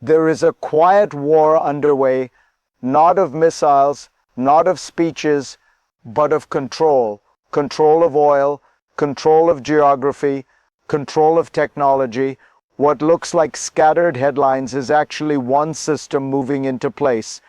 There is a quiet war underway, not of missiles, not of speeches, but of control. Control of oil, control of geography, control of technology. What looks like scattered headlines is actually one system moving into place.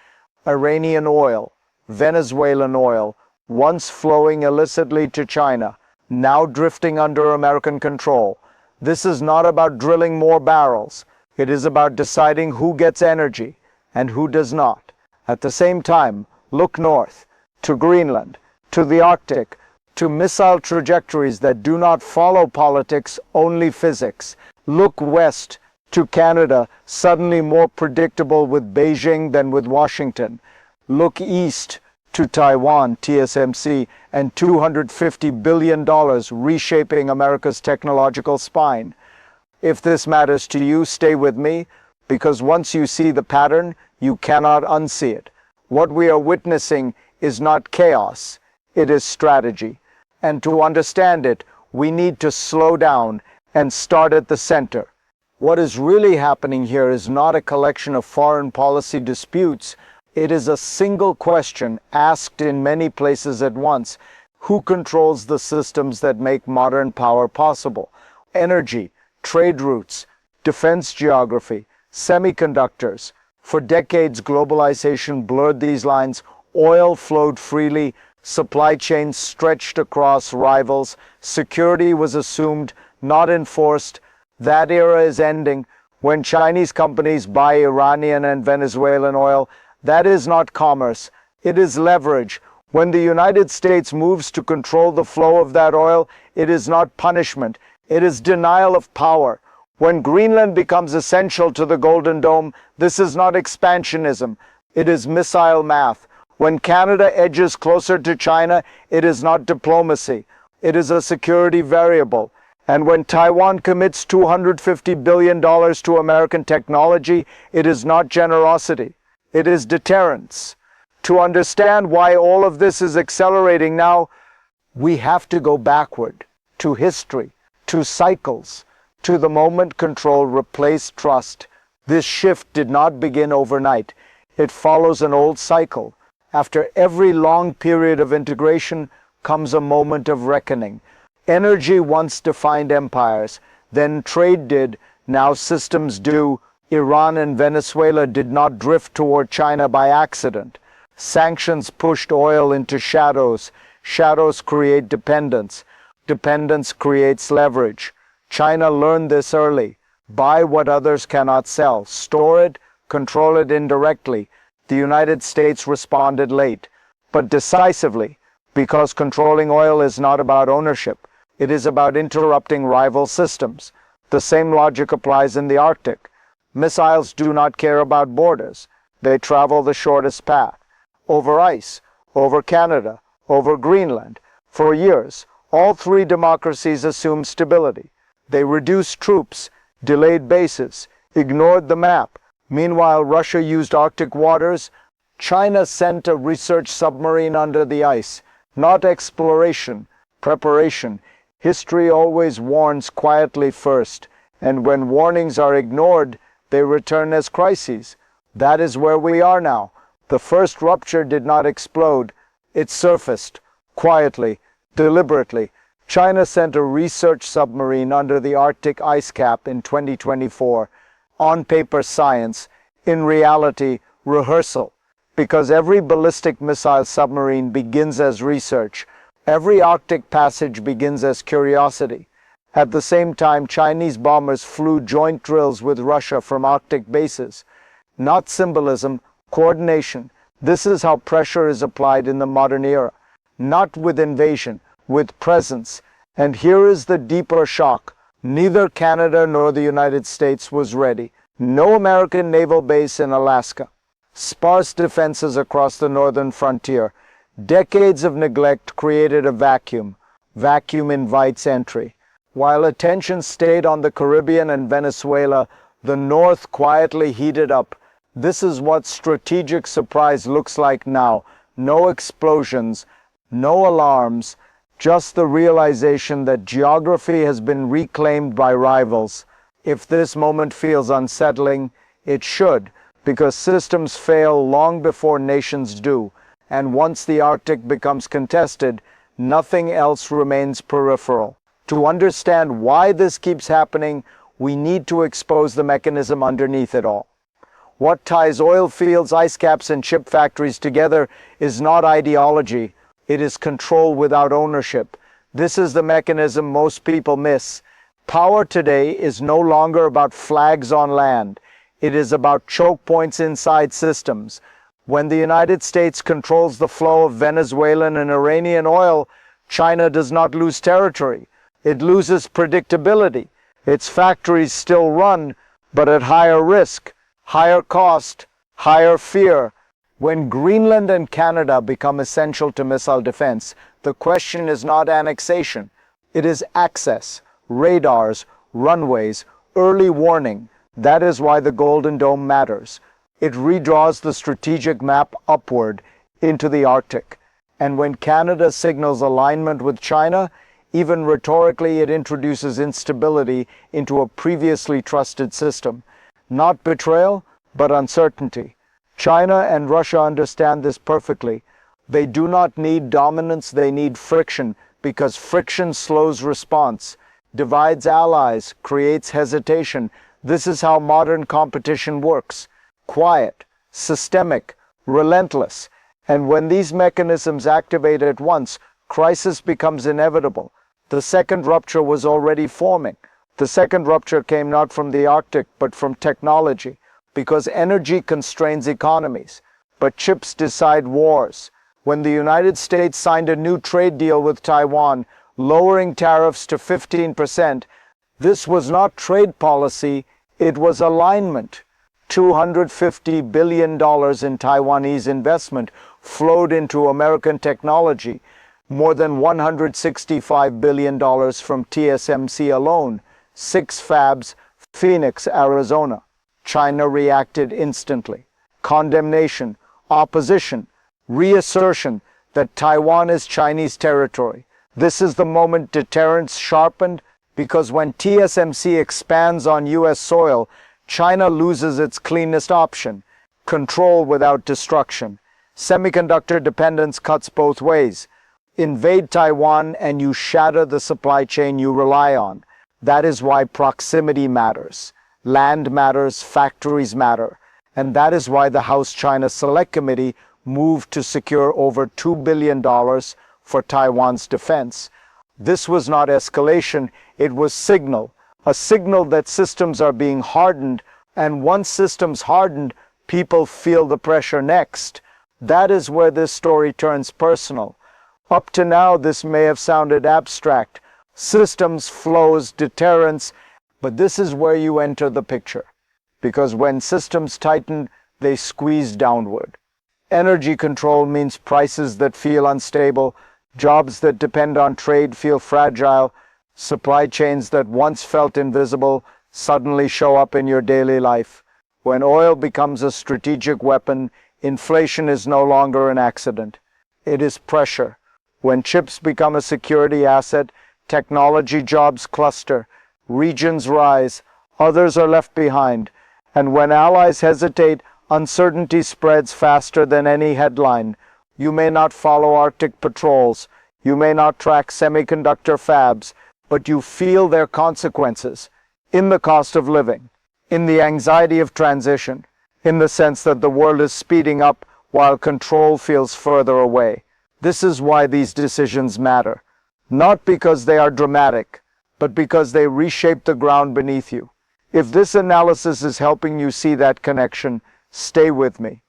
Iranian oil, Venezuelan oil, once flowing illicitly to China, now drifting under American control. This is not about drilling more barrels. It is about deciding who gets energy and who does not. At the same time, look north, to Greenland, to the Arctic, to missile trajectories that do not follow politics, only physics. Look west, to Canada, suddenly more predictable with Beijing than with Washington. Look east, to Taiwan, TSMC, and $250 billion reshaping America's technological spine. If this matters to you, stay with me, because once you see the pattern, you cannot unsee it. What we are witnessing is not chaos, it is strategy. And to understand it, we need to slow down and start at the center. What is really happening here is not a collection of foreign policy disputes. It is a single question asked in many places at once. Who controls the systems that make modern power possible? Energy, trade routes, defense geography, semiconductors. For decades, globalization blurred these lines. Oil flowed freely, supply chains stretched across rivals, security was assumed, not enforced. That era is ending. When Chinese companies buy Iranian and Venezuelan oil, that is not commerce, it is leverage. When the United States moves to control the flow of that oil, it is not punishment, it is denial of power. When Greenland becomes essential to the Golden Dome, this is not expansionism, it is missile math. When Canada edges closer to China, it is not diplomacy, it is a security variable. And when Taiwan commits $250 billion to American technology, it is not generosity, it is deterrence. To understand why all of this is accelerating now, we have to go backward, to history, to cycles, to the moment control replaced trust. This shift did not begin overnight. It follows an old cycle. After every long period of integration comes a moment of reckoning. Energy once defined empires, then trade did, now systems do. Iran and Venezuela did not drift toward China by accident. Sanctions pushed oil into shadows. Shadows create dependence. Dependence creates leverage. China learned this early. Buy what others cannot sell. Store it, control it indirectly. The United States responded late, but decisively, because controlling oil is not about ownership. It is about interrupting rival systems. The same logic applies in the Arctic. Missiles do not care about borders. They travel the shortest path. Over ice, over Canada, over Greenland. For years, all three democracies assumed stability. They reduced troops, delayed bases, ignored the map. Meanwhile, Russia used Arctic waters. China sent a research submarine under the ice. Not exploration, preparation. History always warns quietly first, and when warnings are ignored, they return as crises. That is where we are now. The first rupture did not explode. It surfaced, quietly, deliberately. China sent a research submarine under the Arctic ice cap in 2024. On paper science, in reality rehearsal. Because every ballistic missile submarine begins as research. Every Arctic passage begins as curiosity. At the same time, Chinese bombers flew joint drills with Russia from Arctic bases. Not symbolism, coordination. This is how pressure is applied in the modern era. Not with invasion, with presence. And here is the deeper shock. Neither Canada nor the United States was ready. No American naval base in Alaska. Sparse defenses across the northern frontier. Decades of neglect created a vacuum. Vacuum invites entry. While attention stayed on the Caribbean and Venezuela, the North quietly heated up. This is what strategic surprise looks like now. No explosions, no alarms, just the realization that geography has been reclaimed by rivals. If this moment feels unsettling, It should, because systems fail long before nations do, and once the Arctic becomes contested, nothing else remains peripheral. To understand why this keeps happening, we need to expose the mechanism underneath it all. What ties oil fields, ice caps, and chip factories together is not ideology, it is control without ownership. This is the mechanism most people miss. Power today is no longer about flags on land. It is about choke points inside systems. When the United States controls the flow of Venezuelan and Iranian oil, China does not lose territory. It loses predictability. Its factories still run, but at higher risk, higher cost, higher fear. When Greenland and Canada become essential to missile defense, the question is not annexation. It is access, radars, runways, early warning. That is why the Golden Dome matters. It redraws the strategic map upward into the Arctic. And when Canada signals alignment with China, even rhetorically it introduces instability into a previously trusted system. Not betrayal, but uncertainty. China and Russia understand this perfectly. They do not need dominance, they need friction, because friction slows response, divides allies, creates hesitation. This is how modern competition works. Quiet, systemic, relentless. And when these mechanisms activate at once, crisis becomes inevitable. The second rupture was already forming. The second rupture came not from the Arctic, but from technology, because energy constrains economies, but chips decide wars. When the United States signed a new trade deal with Taiwan, lowering tariffs to 15%, this was not trade policy, it was alignment. $250 billion in Taiwanese investment flowed into American technology, more than $165 billion from TSMC alone, 6 fabs, Phoenix, Arizona. China reacted instantly. Condemnation, opposition, reassertion that Taiwan is Chinese territory. This is the moment deterrence sharpened, because when TSMC expands on US soil, China loses its cleanest option, control without destruction. Semiconductor dependence cuts both ways. Invade Taiwan and you shatter the supply chain you rely on. That is why proximity matters. Land matters, factories matter. And that is why the House China Select Committee moved to secure over $2 billion for Taiwan's defense. This was not escalation, it was signal. A signal that systems are being hardened, and once systems hardened, people feel the pressure next. That is where this story turns personal. Up to now, this may have sounded abstract. Systems, flows, deterrence, but this is where you enter the picture. Because when systems tighten, they squeeze downward. Energy control means prices that feel unstable, jobs that depend on trade feel fragile, supply chains that once felt invisible suddenly show up in your daily life. When oil becomes a strategic weapon, inflation is no longer an accident. It is pressure. When chips become a security asset, technology jobs cluster, regions rise, others are left behind. And when allies hesitate, uncertainty spreads faster than any headline. You may not follow Arctic patrols, you may not track semiconductor fabs, but you feel their consequences in the cost of living, in the anxiety of transition, in the sense that the world is speeding up while control feels further away. This is why these decisions matter, not because they are dramatic, but because they reshape the ground beneath you. If this analysis is helping you see that connection, stay with me.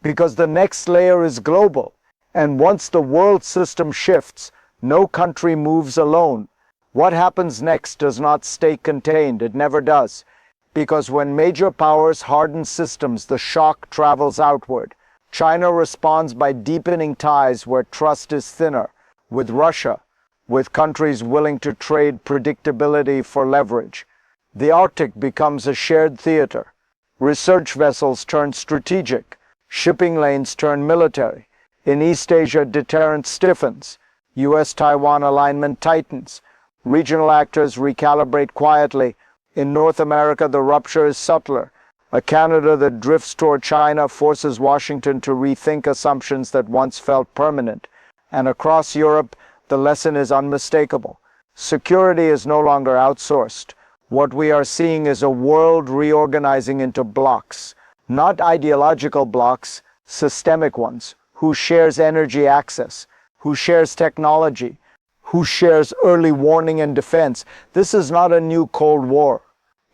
Because the next layer is global, and once the world system shifts, no country moves alone. What happens next does not stay contained, it never does. Because when major powers harden systems, the shock travels outward. China responds by deepening ties where trust is thinner, with Russia, with countries willing to trade predictability for leverage. The Arctic becomes a shared theater. Research vessels turn strategic. Shipping lanes turn military. In East Asia, deterrence stiffens. US-Taiwan alignment tightens. Regional actors recalibrate quietly. In North America, the rupture is subtler. A Canada that drifts toward China forces Washington to rethink assumptions that once felt permanent. And across Europe, the lesson is unmistakable. Security is no longer outsourced. What we are seeing is a world reorganizing into blocs, not ideological blocs, systemic ones. Who shares energy access? Who shares technology? Who shares early warning and defense? This is not a new Cold War.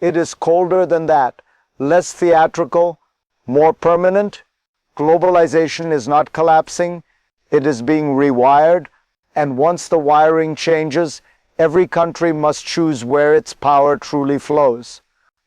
It is colder than that, less theatrical, more permanent. Globalization is not collapsing, it is being rewired, and once the wiring changes, every country must choose where its power truly flows.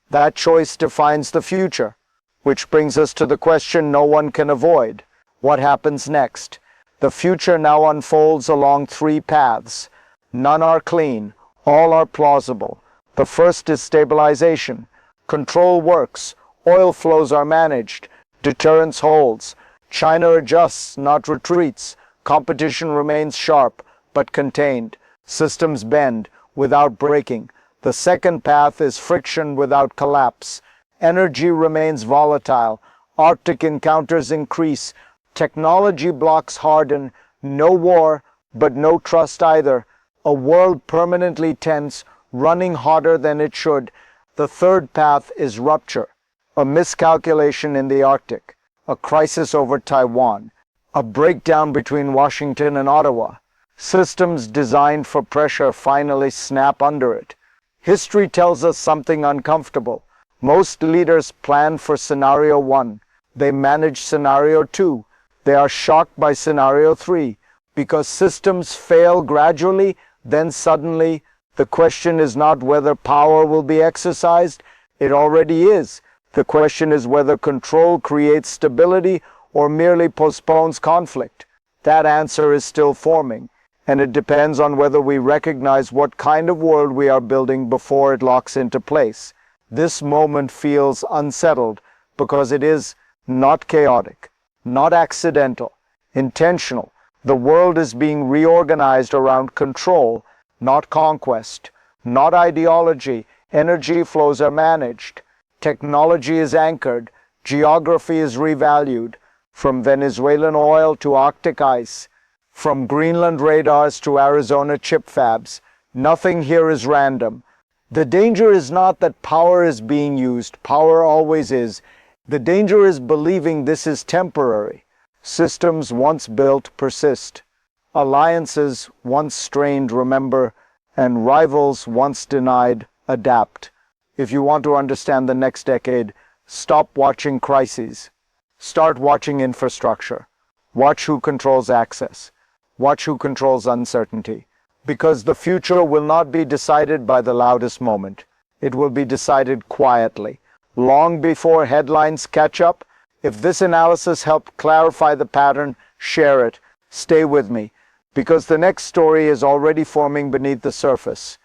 That choice defines the future, which brings us to the question no one can avoid. What happens next? The future now unfolds along three paths. None are clean, all are plausible. The first is stabilization. Control works, oil flows are managed, deterrence holds. China adjusts, not retreats. Competition remains sharp, but contained. Systems bend, without breaking. The second path is friction without collapse. Energy remains volatile. Arctic encounters increase. Technology blocks harden. No war, but no trust either. A world permanently tense, running hotter than it should. The third path is rupture. A miscalculation in the Arctic. A crisis over Taiwan. A breakdown between Washington and Ottawa. Systems designed for pressure finally snap under it. History tells us something uncomfortable. Most leaders plan for scenario 1. They manage scenario 2. They are shocked by scenario 3. Because systems fail gradually, then suddenly, the question is not whether power will be exercised. It already is. The question is whether control creates stability or merely postpones conflict. That answer is still forming. And it depends on whether we recognize what kind of world we are building before it locks into place. This moment feels unsettled because it is not chaotic, not accidental, intentional. The world is being reorganized around control, not conquest, not ideology. Energy flows are managed. Technology is anchored. Geography is revalued. From Venezuelan oil to Arctic ice, from Greenland radars to Arizona chip fabs, nothing here is random. The danger is not that power is being used. Power always is. The danger is believing this is temporary. Systems once built persist. Alliances once strained remember, and rivals once denied adapt. If you want to understand the next decade, stop watching crises. Start watching infrastructure. Watch who controls access. Watch who controls uncertainty. Because the future will not be decided by the loudest moment. It will be decided quietly, long before headlines catch up. If this analysis helped clarify the pattern, share it. Stay with me, because the next story is already forming beneath the surface.